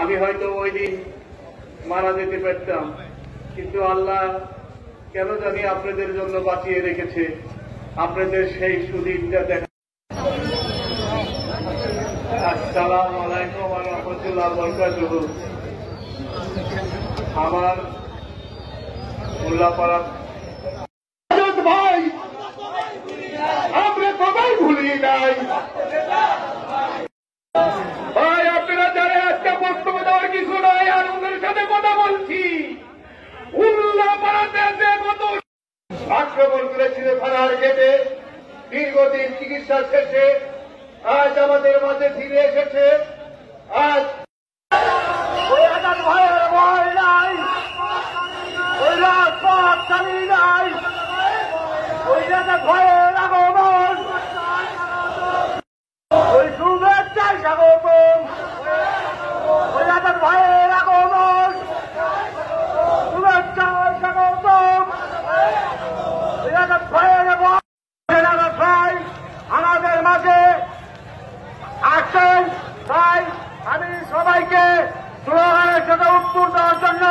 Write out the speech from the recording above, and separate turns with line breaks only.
আমি হয়তো ওই দিন মারা যেতে পারতাম, কিন্তু আল্লাহ কেন জানি আপনাদের জন্য বাঁচিয়ে রেখেছে, আপনাদের সেই সুদিনটা দেখা। আসসালামু আলাইকুম ওয়া রাহমাতুল্লাহি ওয়া বারাকাতুহু। আমার মোল্লাপাড়া ভাই, আমরা সবাই ভুলি নাই ভাই। আপনারা যারা একটা বক্তব্য দেওয়ার কিছু নয়, আনন্দের সাথে কথা বলছি। উল্লাপাড়াতে যে কত আক্রমণ করেছিল থানার গেটে, দীর্ঘদিন চিকিৎসা শেষে আজ আমাদের মাঝে ফিরে এসেছে। আজ ভয়ের ভয় নাই, ওই রাজপথ নাই, ওই ভয়ের আগমন, ওই শুভেচ্ছায় স্বাগতম, ওই ভয়ের আগমন, শুভেচ্ছায় স্বাগতম, ওই ভয়ের ভাই আমাদের মাঝে আসছেন। তাই আমি সবাইকে স্লোগানের সাথে উত্তর দেওয়ার জন্য